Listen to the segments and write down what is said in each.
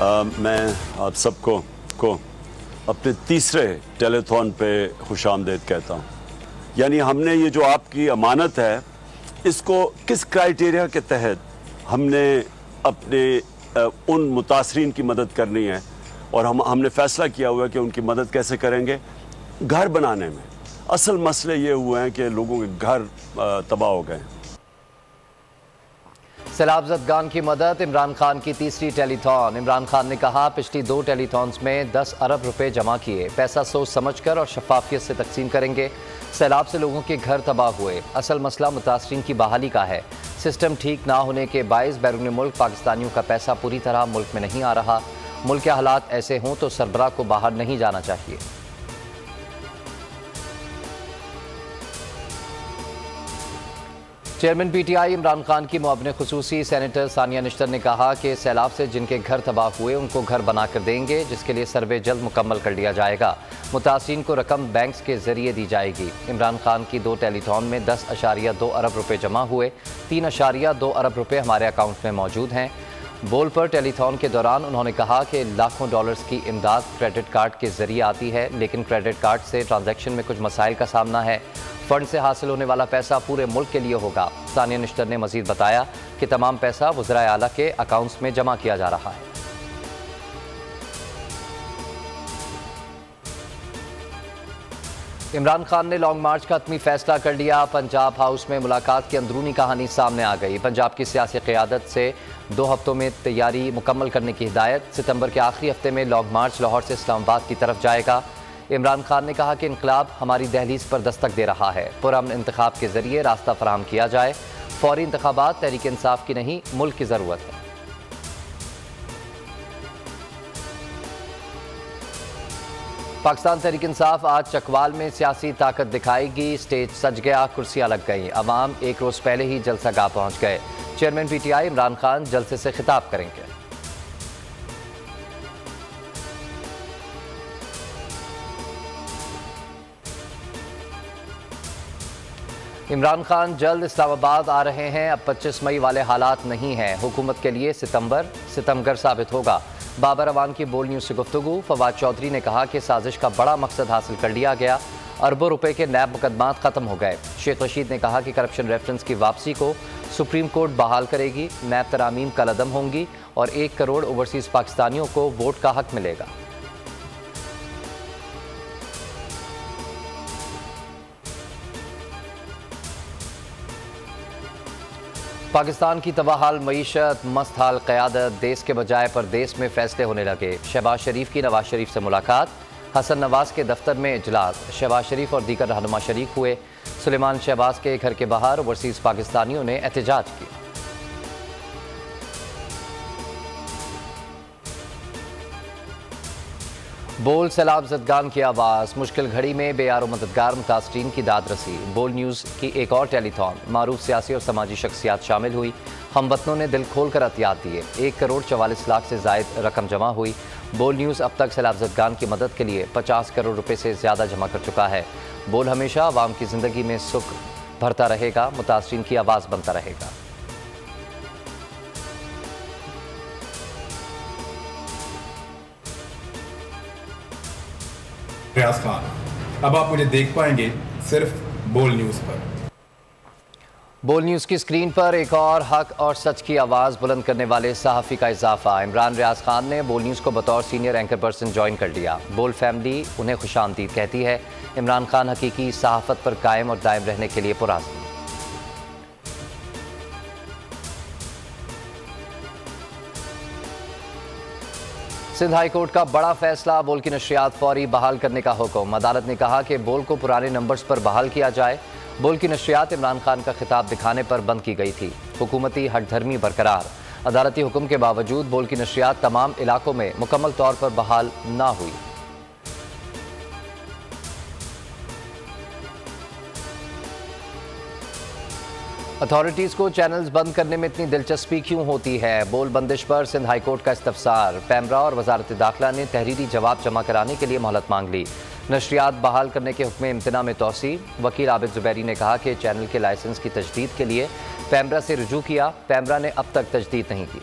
मैं आप सबको अपने तीसरे टेलीथॉन पे खुशामदीद कहता हूँ। यानी हमने ये जो आपकी अमानत है, इसको किस क्राइटेरिया के तहत हमने अपने उन मुतासरीन की मदद करनी है, और हमने फैसला किया हुआ है कि उनकी मदद कैसे करेंगे। घर बनाने में असल मसले ये हुए हैं कि लोगों के घर तबाह हो गए। सैलाब ज़दगान की मदद, इमरान खान की तीसरी टेलीथॉन। इमरान खान ने कहा, पिछली 2 टेलीथॉन्स में 10 अरब रुपए जमा किए। पैसा सोच समझकर और शफाफियत से तकसीम करेंगे। सैलाब से लोगों के घर तबाह हुए। असल मसला मुतासरीन की बहाली का है। सिस्टम ठीक ना होने के बायस बैरून मुल्क पाकिस्तानियों का पैसा पूरी तरह मुल्क में नहीं आ रहा। मुल्क के हालात ऐसे हों तो सरबराह को बाहर नहीं जाना चाहिए। चेयरमैन पीटीआई इमरान खान की मुआविन खुसूसी सेनेटर सानिया निश्तर ने कहा कि सैलाब से जिनके घर तबाह हुए उनको घर बनाकर देंगे, जिसके लिए सर्वे जल्द मुकम्मल कर लिया जाएगा। मुतासरीन को रकम बैंक्स के जरिए दी जाएगी। इमरान खान की 2 टेलीथॉन में 10.2 अरब रुपए जमा हुए। 3.2 अरब रुपए हमारे अकाउंट में मौजूद हैं। बोल पर टेलीथॉन के दौरान उन्होंने कहा कि लाखों डॉलर्स की इमदाद क्रेडिट कार्ड के जरिए आती है, लेकिन क्रेडिट कार्ड से ट्रांजैक्शन में कुछ मसाइल का सामना है। फंड से हासिल होने वाला पैसा पूरे मुल्क के लिए होगा। सानिया निश्तर ने मजीद बताया कि तमाम पैसा वज़राए आला के अकाउंट्स में जमा किया जा रहा है। इमरान खान ने लॉन्ग मार्च का हतमी फैसला कर लिया। पंजाब हाउस में मुलाकात की अंदरूनी कहानी सामने आ गई। पंजाब की सियासी क़यादत से 2 हफ्तों में तैयारी मुकम्मल करने की हिदायत। सितंबर के आखिरी हफ्ते में लॉन्ग मार्च लाहौर से इस्लामाबाद की तरफ जाएगा। इमरान खान ने कहा कि इनकलाब हमारी दहलीज पर दस्तक दे रहा है। पुरअमन इंतखाब के जरिए रास्ता फराहम किया जाए। फौरी इंतखाबात तहरीक इंसाफ की नहीं, मुल्क की ज़रूरत है। पाकिस्तान तहरीक इंसाफ आज चकवाल में सियासी ताकत दिखाएगी। स्टेज सज गया, कुर्सियां लग गईं। अवाम एक रोज़ पहले ही जलसा गाह पहुंच गए। चेयरमैन पीटीआई इमरान खान जलसे से खिताब करेंगे। इमरान खान जल्द इस्लामाबाद आ रहे हैं। अब 25 मई वाले हालात नहीं हैं। हुकूमत के लिए सितमगर साबित होगा। बाबर अवान की बोल न्यूज़ से गुफ्तगू। फवाद चौधरी ने कहा कि साजिश का बड़ा मकसद हासिल कर लिया गया। अरबों रुपए के नैब मुकदमात ख़त्म हो गए। शेख रशीद ने कहा कि करप्शन रेफरेंस की वापसी को सुप्रीम कोर्ट बहाल करेगी। नैब तरामीम कलअदम होंगी और 1 करोड़ ओवरसीज़ पाकिस्तानियों को वोट का हक मिलेगा। पाकिस्तान की तबाहाल मईशत, मस्त हाल क़यादत, देश के बजाय परदेश में फैसले होने लगे। शहबाज शरीफ की नवाज शरीफ से मुलाकात। हसन नवाज के दफ्तर में इजलास। शहबाज शरीफ और दीगर रहनुमा शरीक हुए। सुलेमान शहबाज के घर के बाहर ओवरसीज़ पाकिस्तानियों ने एहतजाज किया। बोल सैलाब ज़दगान की आवाज़। मुश्किल घड़ी में बेयारो मददगार मुतासरीन की दाद रसी। बोल न्यूज़ की एक और टेलीथॉन। मारूफ सियासी और समाजी शख्सियात शामिल हुई। हमवतनों ने दिल खोल कर अतियात दिए। 1 करोड़ 44 लाख से ज़ायद रकम जमा हुई। बोल न्यूज़ अब तक सैलाब ज़दगान की मदद के लिए 50 करोड़ रुपए से ज़्यादा जमा कर चुका है। बोल हमेशा आवाम की ज़िंदगी में सुख भरता रहेगा, मुतासरीन की आवाज़ बनता रहेगा। रियाज खान, अब आप मुझे देख पाएंगे सिर्फ बोल न्यूज़ पर। बोल न्यूज़ की स्क्रीन पर एक और हक और सच की आवाज़ बुलंद करने वाले सहाफ़ी का इजाफा। इमरान रियाज खान ने बोल न्यूज़ को बतौर सीनियर एंकर पर्सन ज्वाइन कर लिया। बोल फैमिली उन्हें खुशामदीद कहती है। इमरान खान हकीकी सहाफ़त पर कायम और दायम रहने के लिए पुराज़्म। सिंध हाई कोर्ट का बड़ा फैसला। बोल की नशरियात फौरी बहाल करने का हुक्म। अदालत ने कहा कि बोल को पुराने नंबर्स पर बहाल किया जाए। बोल की नशरियात इमरान खान का खिताब दिखाने पर बंद की गई थी। हुकूमती हठधर्मी बरकरार। अदालती हुक्म के बावजूद बोल की नशरियात तमाम इलाकों में मुकम्मल तौर पर बहाल ना हुई। अथॉरिटीज़ को चैनल्स बंद करने में इतनी दिलचस्पी क्यों होती है? बोल बंदिश पर सिंध हाई कोर्ट का इस्तफसार। पैमरा और वजारत दाखिला ने तहरीरी जवाब जमा कराने के लिए मोहलत मांग ली। नशरियात बहाल करने के हुक्म इम्तना में तोसी। वकील आबिद जुबैरी ने कहा कि चैनल के लाइसेंस की तजदीद के लिए पैमरा से रुजू किया। पैमरा ने अब तक तजदीद नहीं की।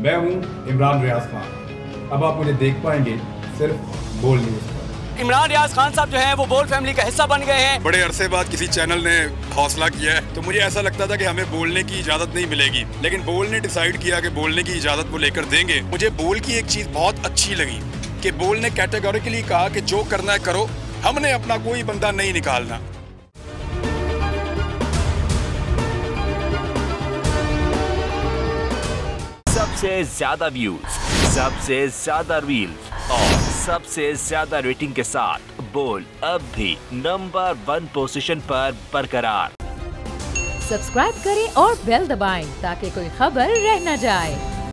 मैं हूं इमरान रियाज खान। अब आप मुझे देख पाएंगे सिर्फ बोल न्यूज पर। इमरान रियाज खान साहब जो हैं वो बोल फैमिली का हिस्सा बन गए हैं। बड़े अरसे बाद किसी चैनल ने हौसला किया है, तो मुझे ऐसा लगता था कि हमें बोलने की इजाजत नहीं मिलेगी, लेकिन बोल ने डिसाइड किया कि बोलने की इजाजत वो लेकर देंगे। मुझे बोल की एक चीज बहुत अच्छी लगी कि बोल ने कैटेगोरिकली कहा कि जो करना है करो, हमने अपना कोई बंदा नहीं निकालना। सबसे ज्यादा व्यूज, सबसे ज्यादा रील्स और सबसे ज्यादा रेटिंग के साथ बोल अब भी नंबर 1 पोजीशन पर बरकरार। सब्सक्राइब करें और बेल दबाएं ताकि कोई खबर रह न जाए।